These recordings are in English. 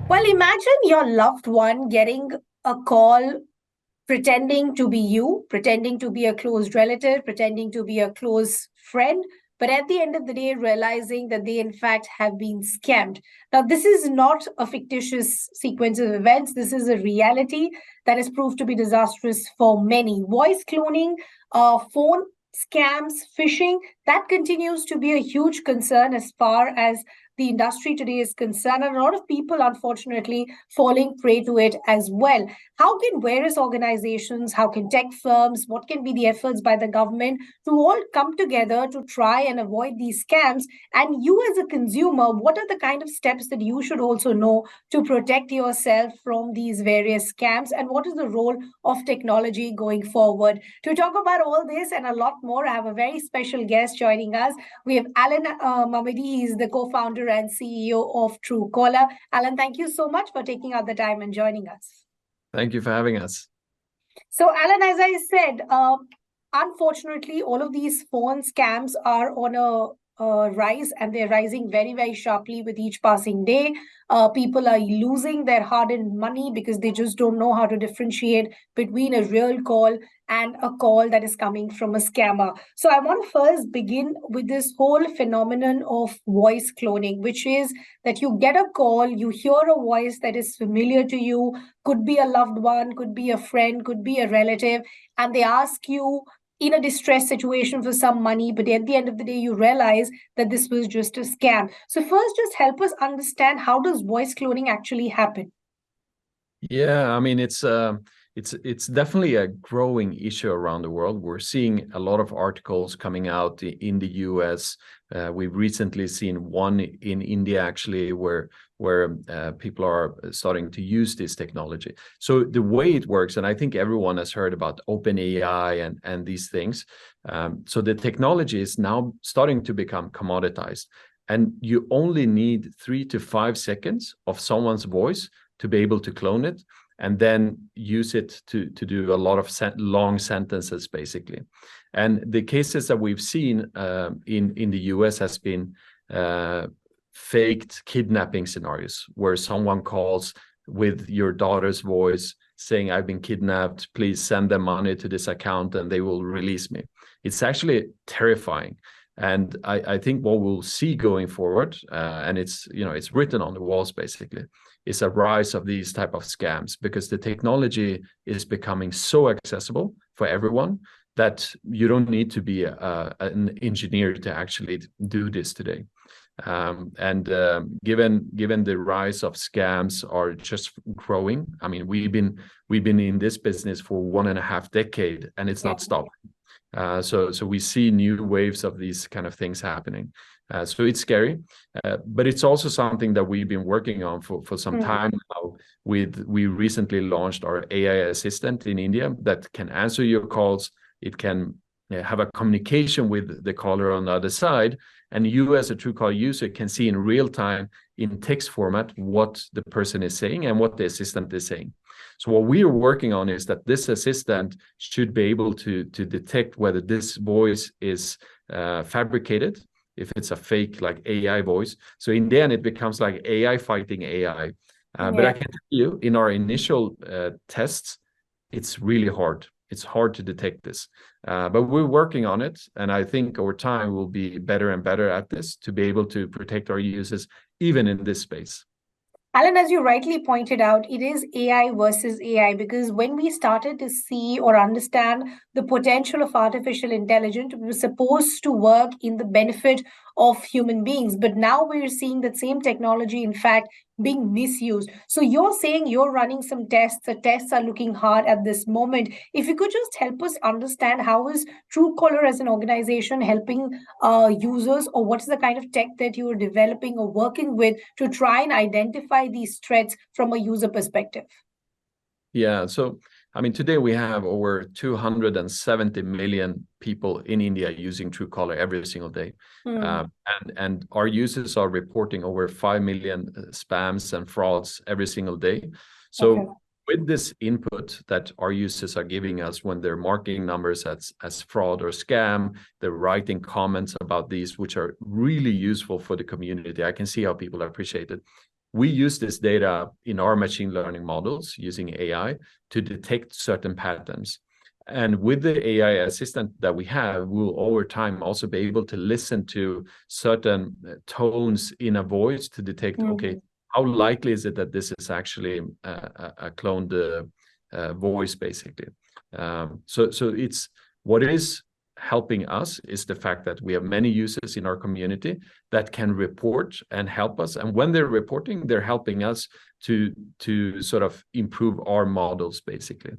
Well, imagine your loved one getting a call pretending to be you, pretending to be a close relative, pretending to be a close friend, but at the end of the day, realizing that they in fact have been scammed. Now, this is not a fictitious sequence of events. This is a reality that has proved to be disastrous for many. Voice cloning, phone scams, phishing, that continues to be a huge concern as far as the industry today is concerned, and a lot of people, unfortunately, falling prey to it as well. How can various organizations, how can tech firms, what can be the efforts by the government to all come together to try and avoid these scams? And you, as a consumer, what are the kind of steps that you should also know to protect yourself from these various scams? And what is the role of technology going forward? To talk about all this and a lot more, I have a very special guest joining us. We have Alan Mamedi. He's the co-founder and CEO of Truecaller. Alan, thank you so much for taking out the time and joining us. Thank you for having us. So, Alan, as I said, unfortunately, all of these phone scams are on a rise, and they're rising very, very sharply with each passing day. People are losing their hard-earned money because they just don't know how to differentiate between a real call and a call that is coming from a scammer. So I want to first begin with this whole phenomenon of voice cloning, which is that you get a call, you hear a voice that is familiar to you, could be a loved one, could be a friend, could be a relative, and they ask you in a distress situation for some money, but at the end of the day, you realize that this was just a scam. So first, just help us understand, how does voice cloning actually happen? Yeah, I mean it's definitely a growing issue around the world. We're seeing a lot of articles coming out in the US. We've recently seen one in India actually, where people are starting to use this technology. So the way it works, and I think everyone has heard about OpenAI and these things. So the technology is now starting to become commoditized, and you only need 3 to 5 seconds of someone's voice to be able to clone it, and then use it to do a lot of long sentences, basically. And the cases that we've seen in the US has been faked kidnapping scenarios, where someone calls with your daughter's voice saying, "I've been kidnapped, please send them money to this account and they will release me." It's actually terrifying. And I think what we'll see going forward, and it's written on the walls basically, is a rise of these type of scams, because the technology is becoming so accessible for everyone that you don't need to be an engineer to actually do this today. Given the rise of scams are just growing, I mean, we've been in this business for 1.5 decades, and it's not stopping. So we see new waves of these kind of things happening. So it's scary, but it's also something that we've been working on for some time now. We recently launched our AI assistant in India that can answer your calls. It can have a communication with the caller on the other side, and you as a Truecaller user can see in real time in text format what the person is saying and what the assistant is saying. So what we are working on is that this assistant should be able to detect whether this voice is fabricated, if it's a fake like AI voice. So in the end, it becomes like AI fighting AI. But I can tell you, in our initial tests, it's really hard. It's hard to detect this. But we're working on it. And I think over time, we'll be better and better at this to be able to protect our users, even in this space. Alan, as you rightly pointed out, it is AI versus AI, because when we started to see or understand the potential of artificial intelligence, it was supposed to work in the benefit of human beings. But now we're seeing that same technology, in fact, being misused. So you're saying you're running some tests. The tests are looking hard at this moment. If you could just help us understand, how is Truecaller as an organization helping users, or what's the kind of tech that you are developing or working with to try and identify these threats from a user perspective? Yeah, so I mean, today we have over 270 million people in India using Truecaller every single day. And our users are reporting over 5 million spams and frauds every single day. So with this input that our users are giving us when they're marking numbers as fraud or scam, they're writing comments about these, which are really useful for the community. I can see how people appreciate it. we use this data in our machine learning models using AI to detect certain patterns. And with the AI assistant that we have, we'll over time also be able to listen to certain tones in a voice to detect, okay, how likely is it that this is actually a cloned voice, basically. So it's what is helping us is the fact that we have many users in our community that can report and help us. And when they're reporting, they're helping us to sort of improve our models, basically.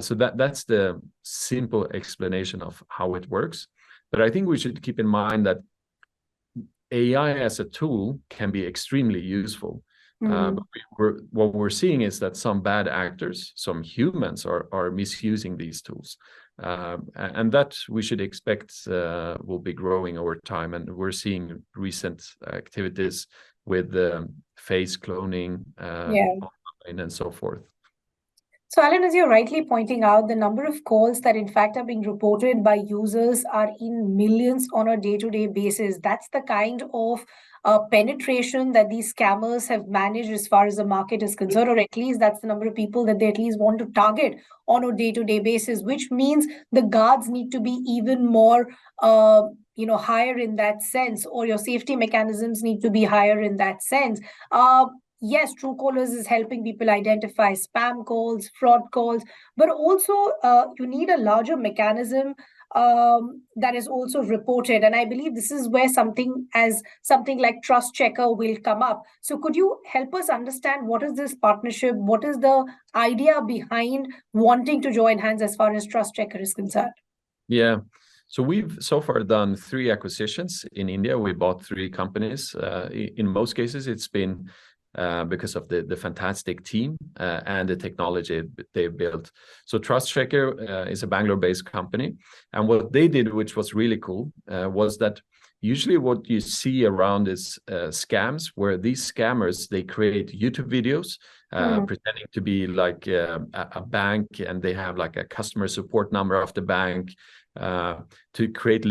So that's the simple explanation of how it works. But I think we should keep in mind that AI as a tool can be extremely useful. But what we're seeing is that some bad actors, some humans are misusing these tools. And that we should expect will be growing over time. And we're seeing recent activities with face cloning online and so forth. So, Alan, as you're rightly pointing out, the number of calls that in fact are being reported by users are in millions on a day-to-day basis. That's the kind of penetration that these scammers have managed as far as the market is concerned, or at least that's the number of people that they at least want to target on a day-to-day basis, which means the guards need to be even more higher in that sense, or your safety mechanisms need to be higher in that sense. Yes, Truecallers is helping people identify spam calls, fraud calls, but also you need a larger mechanism that is also reported. And I believe this is where something like Trust Checker will come up. So could you help us understand what is this partnership? What is the idea behind wanting to join hands as far as Trust Checker is concerned? Yeah. So we've so far done 3 acquisitions in India. We bought 3 companies. In most cases, it's been because of the fantastic team and the technology they've built. So Trust Checker is a Bangalore-based company. And what they did, which was really cool, was that usually what you see around is scams, where these scammers, they create YouTube videos pretending to be like a bank, and they have like a customer support number of the bank to create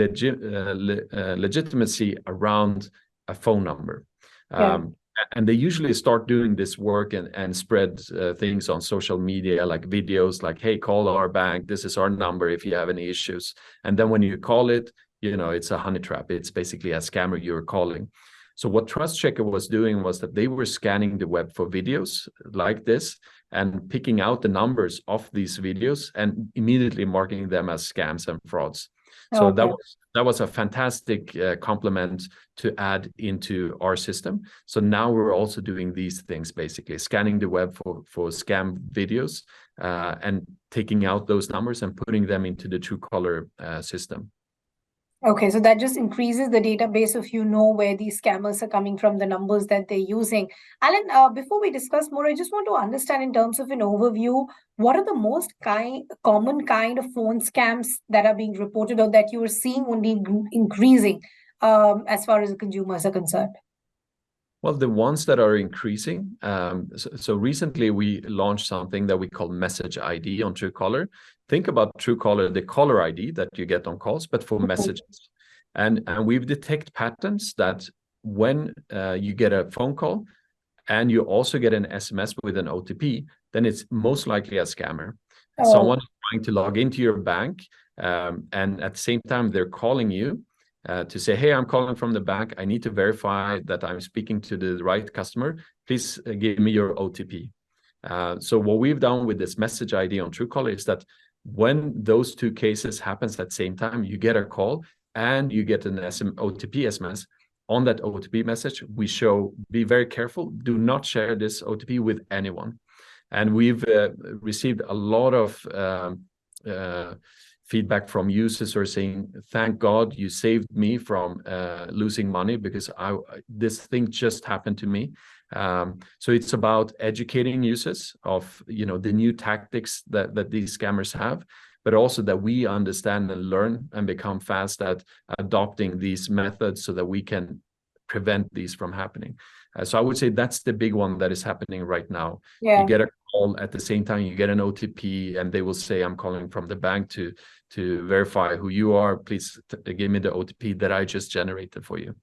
legitimacy around a phone number. And they usually start doing this work and spread things on social media, like videos like, hey, call our bank. This is our number if you have any issues. And then when you call it, it's a honey trap. It's basically a scammer you're calling. So what Trust Checker was doing was that they were scanning the web for videos like this and picking out the numbers of these videos and immediately marking them as scams and frauds. So that was a fantastic complement to add into our system. So now we're also doing these things, basically scanning the web for scam videos and taking out those numbers and putting them into the Truecaller system. Okay, so that just increases the database of where these scammers are coming from, the numbers that they're using. Alan, before we discuss more, I just want to understand in terms of an overview, what are the most common kind of phone scams that are being reported or that you are seeing only increasing as far as the consumers are concerned? Well, the ones that are increasing. So recently we launched something that we call Message ID on Truecaller. Think about Truecaller, the caller ID that you get on calls, but for messages. And we've detected patterns that when you get a phone call and you also get an SMS with an OTP, then it's most likely a scammer. Someone is trying to log into your bank, and at the same time, they're calling you to say, hey, I'm calling from the bank. I need to verify that I'm speaking to the right customer. Please give me your OTP. So what we've done with this Message ID on Truecaller is that when those 2 cases happens at the same time, you get a call and you get an OTP SMS. On that OTP message, we show, be very careful, do not share this OTP with anyone. And we've received a lot of feedback from users who are saying, thank God you saved me from losing money because this thing just happened to me. So it's about educating users of the new tactics that these scammers have, but also that we understand and learn and become fast at adopting these methods so that we can prevent these from happening. So I would say that's the big one that is happening right now. You get a call at the same time, you get an OTP, and they will say, I'm calling from the bank to verify who you are. Please give me the OTP that I just generated for you.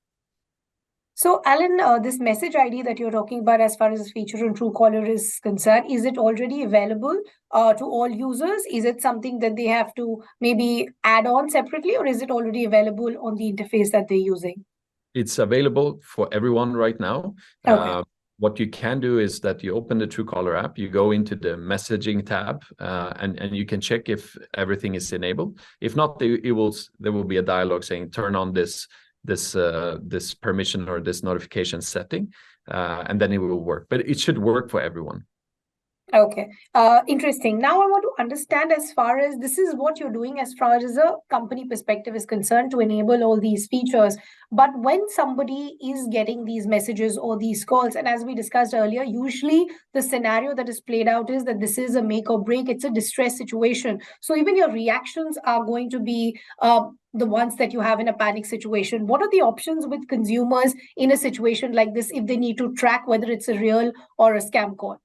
So, Alan, this message ID that you're talking about, as far as this feature in Truecaller is concerned, is it already available to all users? Is it something that they have to maybe add on separately, or is it already available on the interface that they're using? It's available for everyone right now. Okay. What you can do is that you open the Truecaller app, you go into the messaging tab, and you can check if everything is enabled. If not, there will be a dialog saying turn on this permission or this notification setting, and then it will work. But it should work for everyone. Okay. Interesting. Now I want to understand, as far as this is what you're doing as far as a company perspective is concerned, to enable all these features. But when somebody is getting these messages or these calls, and as we discussed earlier, usually the scenario that is played out is that this is a make or break, it's a distress situation. So even your reactions are going to be the ones that you have in a panic situation. What are the options with consumers in a situation like this if they need to track whether it's a real or a scam call?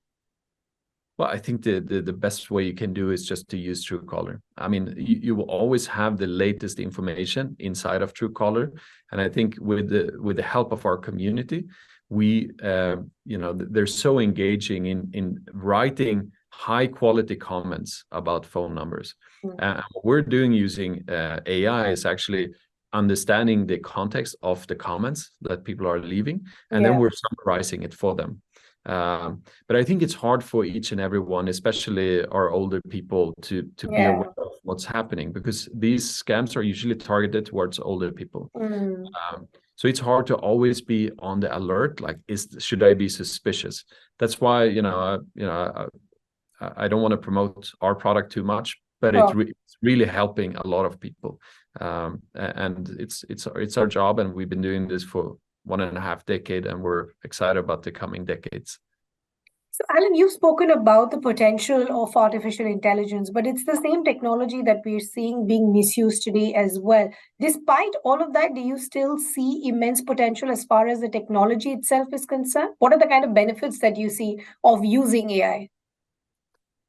Well, I think the best way you can do is just to use Truecaller. I mean, you will always have the latest information inside of Truecaller, and I think with the help of our community, we they're so engaging in writing high quality comments about phone numbers. What we're doing using AI is actually understanding the context of the comments that people are leaving, and then we're summarizing it for them. But I think it's hard for each and everyone, especially our older people, to be aware of what's happening, because these scams are usually targeted towards older people. So it's hard to always be on the alert. Like, should I be suspicious? That's why I don't want to promote our product too much, but it's really helping a lot of people, and it's our job, and we've been doing this for 1.5 decades, and we're excited about the coming decades. So, Alan, you've spoken about the potential of artificial intelligence, but it's the same technology that we're seeing being misused today as well. Despite all of that, do you still see immense potential as far as the technology itself is concerned? What are the kind of benefits that you see of using AI?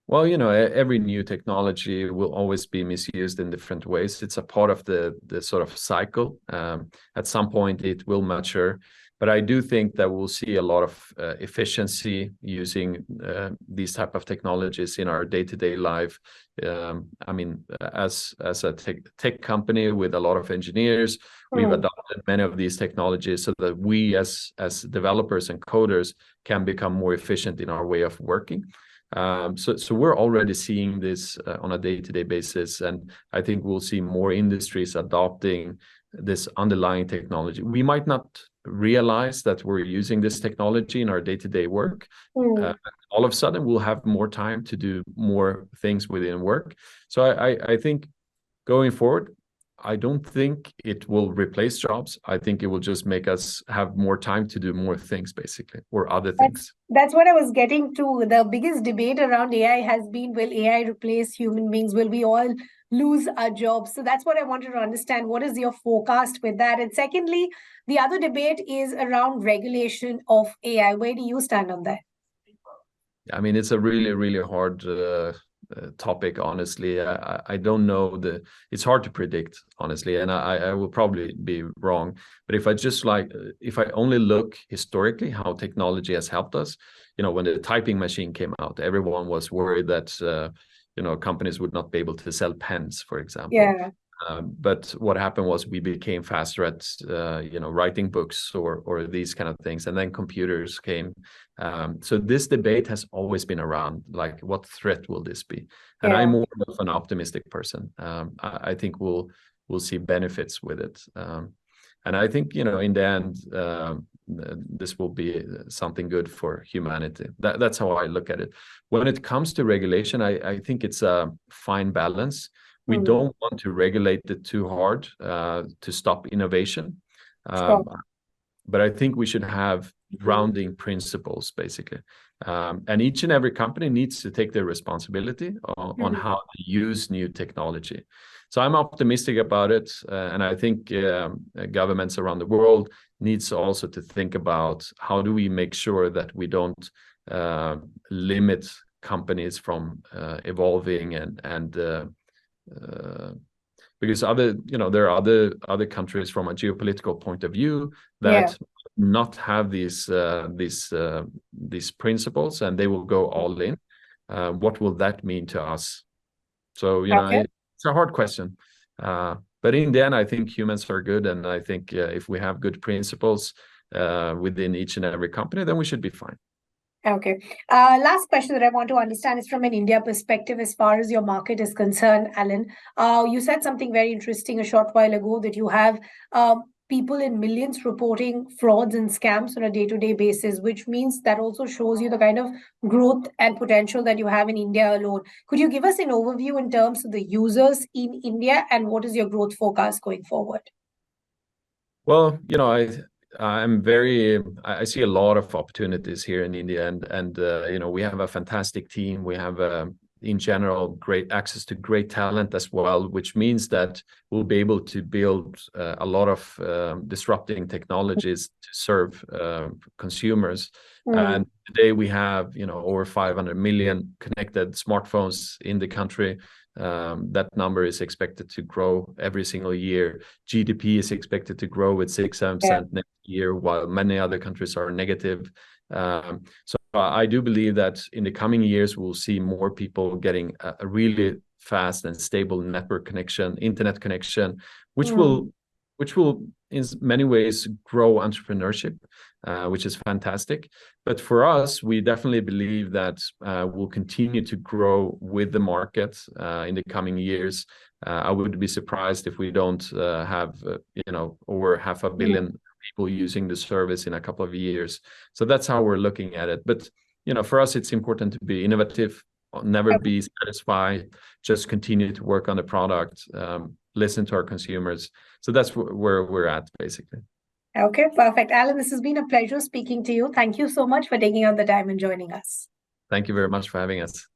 Well, every new technology will always be misused in different ways. It's a part of the sort of cycle. At some point, it will mature. But I do think that we'll see a lot of efficiency using these type of technologies in our day-to-day life. I mean, as a tech company with a lot of engineers, we've adopted many of these technologies so that we as developers and coders can become more efficient in our way of working. So we're already seeing this on a day-to-day basis, and I think we'll see more industries adopting this underlying technology. We might not realize that we're using this technology in our day-to-day work. All of a sudden, we'll have more time to do more things within work. So I think going forward, I don't think it will replace jobs. I think it will just make us have more time to do more things, basically, or other things. That's what I was getting to. The biggest debate around AI has been, will AI replace human beings? Will we all lose our jobs? So that's what I wanted to understand. What is your forecast with that? And secondly, the other debate is around regulation of AI. Where do you stand on that? I mean, it's a really, really hard topic, honestly. I don't know. It's hard to predict, honestly, and I will probably be wrong. But if I only look historically how technology has helped us, when the typing machine came out, everyone was worried that companies would not be able to sell pens, for example. But what happened was we became faster at writing books or these kind of things, and then computers came. So this debate has always been around, like, what threat will this be? And I'm more of an optimistic person. I think we'll see benefits with it, and I think in the end this will be something good for humanity. That's how I look at it. When it comes to regulation, I think it's a fine balance. We don't want to regulate it too hard to stop innovation. But I think we should have grounding principles, basically. And each and every company needs to take their responsibility on how to use new technology. So I'm optimistic about it. And I think governments around the world needs also to think about how do we make sure that we don't limit companies from evolving and because there are other countries from a geopolitical point of view Yeah. that not have these principles, and they will go all in. What will that mean to us? So Okay. it's a hard question, but in the end, I think humans are good, and I think if we have good principles within each and every company, then we should be fine. Okay. Last question that I want to understand is from an India perspective, as far as your market is concerned, Alan. You said something very interesting a short while ago, that you have people in millions reporting frauds and scams on a day-to-day basis, which means that also shows you the kind of growth and potential that you have in India alone. Could you give us an overview in terms of the users in India, and what is your growth forecast going forward? Well, I see a lot of opportunities here in India, and we have a fantastic team. We have in general great access to great talent as well, which means that we'll be able to build a lot of disrupting technologies to serve consumers. And today we have over 500 million connected smartphones in the country. That number is expected to grow every single year. GDP is expected to grow with 6-7% next year, while many other countries are negative. So I do believe that in the coming years, we'll see more people getting a really fast and stable network connection, internet connection, which will in many ways grow entrepreneurship, which is fantastic. But for us, we definitely believe that we'll continue to grow with the market in the coming years. I would be surprised if we don't have over 500 million people using the service in a couple of years. So that's how we're looking at it. But for us, it's important to be innovative, never be satisfied, just continue to work on the product, listen to our consumers. So that's where we're at, basically. Okay, perfect. Alan, this has been a pleasure speaking to you. Thank you so much for taking out the time and joining us. Thank you very much for having us.